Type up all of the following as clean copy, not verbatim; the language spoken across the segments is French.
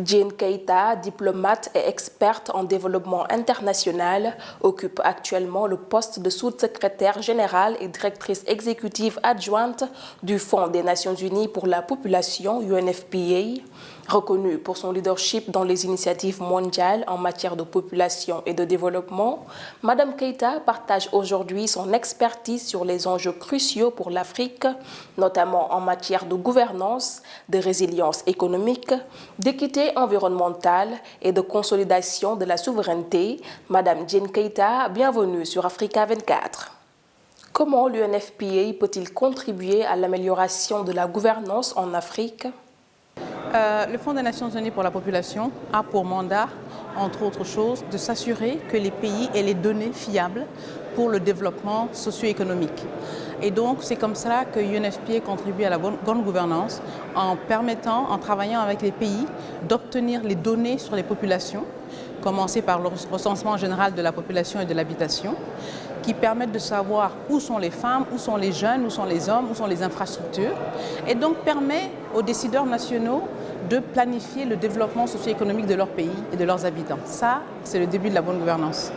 Jane Keita, diplomate et experte en développement international, occupe actuellement le poste de sous-secrétaire générale et directrice exécutive adjointe du Fonds des Nations Unies pour la population, UNFPA. Reconnue pour son leadership dans les initiatives mondiales en matière de population et de développement, Madame Keita partage aujourd'hui son expertise sur les enjeux cruciaux pour l'Afrique, notamment en matière de gouvernance, de résilience économique, d'équité environnementale et de consolidation de la souveraineté. Madame Jane Keita, bienvenue sur Africa 24. Comment l'UNFPA peut-il contribuer à l'amélioration de la gouvernance en Afrique ? Le Fonds des Nations Unies pour la population a pour mandat, entre autres choses, de s'assurer que les pays aient les données fiables pour le développement socio-économique. Et donc, c'est comme ça que UNFPA contribue à la bonne gouvernance en permettant, en travaillant avec les pays, d'obtenir les données sur les populations, commencer par le recensement général de la population et de l'habitation, qui permettent de savoir où sont les femmes, où sont les jeunes, où sont les hommes, où sont les infrastructures, et donc permet aux décideurs nationaux de planifier le développement socio-économique de leur pays et de leurs habitants. Ça, c'est le début de la bonne gouvernance.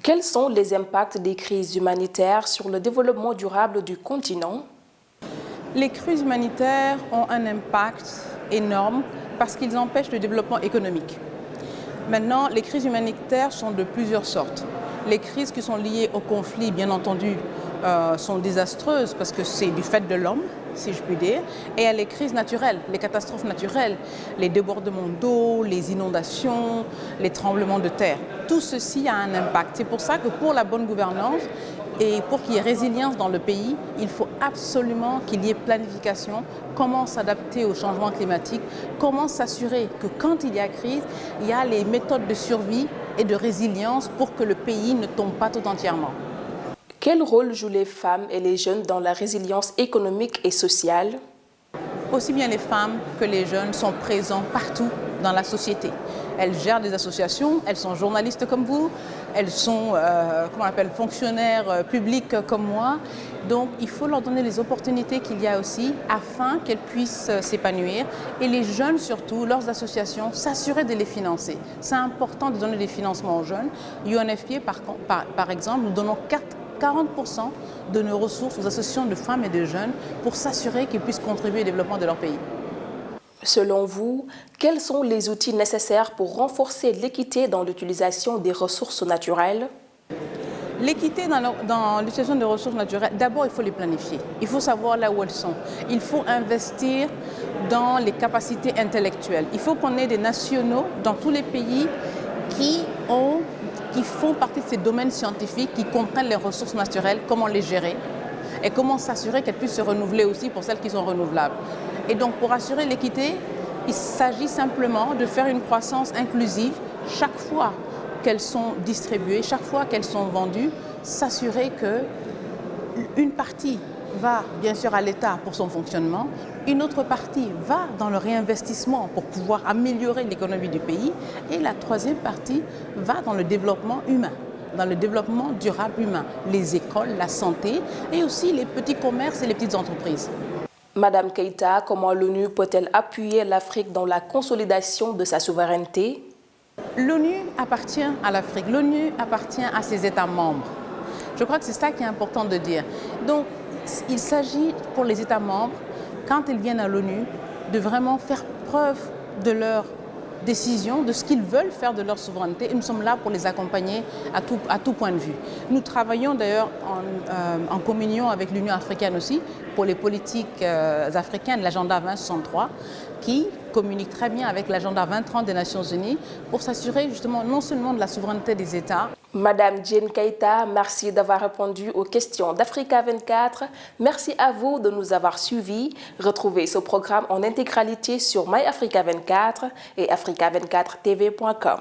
Quels sont les impacts des crises humanitaires sur le développement durable du continent ? Les crises humanitaires ont un impact énorme parce qu'ils empêchent le développement économique. Maintenant, les crises humanitaires sont de plusieurs sortes. Les crises qui sont liées au conflit, bien entendu, sont désastreuses parce que c'est du fait de l'homme, si je puis dire. Et il y a les crises naturelles, les catastrophes naturelles, les débordements d'eau, les inondations, les tremblements de terre. Tout ceci a un impact. C'est pour ça que pour la bonne gouvernance et pour qu'il y ait résilience dans le pays, il faut absolument qu'il y ait planification, comment s'adapter au changement climatique, comment s'assurer que quand il y a crise, il y a les méthodes de survie et de résilience pour que le pays ne tombe pas tout entièrement. Quel rôle jouent les femmes et les jeunes dans la résilience économique et sociale ? Aussi bien les femmes que les jeunes sont présents partout dans la société. Elles gèrent des associations, elles sont journalistes comme vous, elles sont fonctionnaires publics comme moi. Donc il faut leur donner les opportunités qu'il y a aussi afin qu'elles puissent s'épanouir. Et les jeunes surtout, leurs associations, s'assurer de les financer. C'est important de donner des financements aux jeunes. UNFPA par exemple, nous donnons 40% de nos ressources aux associations de femmes et de jeunes pour s'assurer qu'ils puissent contribuer au développement de leur pays. Selon vous, quels sont les outils nécessaires pour renforcer l'équité dans l'utilisation des ressources naturelles ? L'équité dans l'utilisation des ressources naturelles, d'abord il faut les planifier. Il faut savoir là où elles sont. Il faut investir dans les capacités intellectuelles. Il faut qu'on ait des nationaux dans tous les pays qui font partie de ces domaines scientifiques, qui comprennent les ressources naturelles, comment les gérer et comment s'assurer qu'elles puissent se renouveler aussi pour celles qui sont renouvelables. Et donc pour assurer l'équité, il s'agit simplement de faire une croissance inclusive chaque fois qu'elles sont distribuées, chaque fois qu'elles sont vendues, s'assurer qu'une partie va bien sûr à l'État pour son fonctionnement, une autre partie va dans le réinvestissement pour pouvoir améliorer l'économie du pays et la troisième partie va dans le développement humain, dans le développement durable humain, les écoles, la santé et aussi les petits commerces et les petites entreprises. Madame Keita, comment l'ONU peut-elle appuyer l'Afrique dans la consolidation de sa souveraineté ? L'ONU appartient à l'Afrique, l'ONU appartient à ses États membres. Je crois que c'est ça qui est important de dire. Donc, il s'agit pour les États membres, quand ils viennent à l'ONU, de vraiment faire preuve de leur décision, de ce qu'ils veulent faire de leur souveraineté. Et nous sommes là pour les accompagner à tout point de vue. Nous travaillons d'ailleurs en communion avec l'Union africaine aussi pour les politiques africaines, l'agenda 2063, qui communique très bien avec l'agenda 2030 des Nations Unies pour s'assurer justement non seulement de la souveraineté des États. Madame Jane Keita, merci d'avoir répondu aux questions d'Africa 24. Merci à vous de nous avoir suivis. Retrouvez ce programme en intégralité sur MyAfrica 24 et africa24tv.com.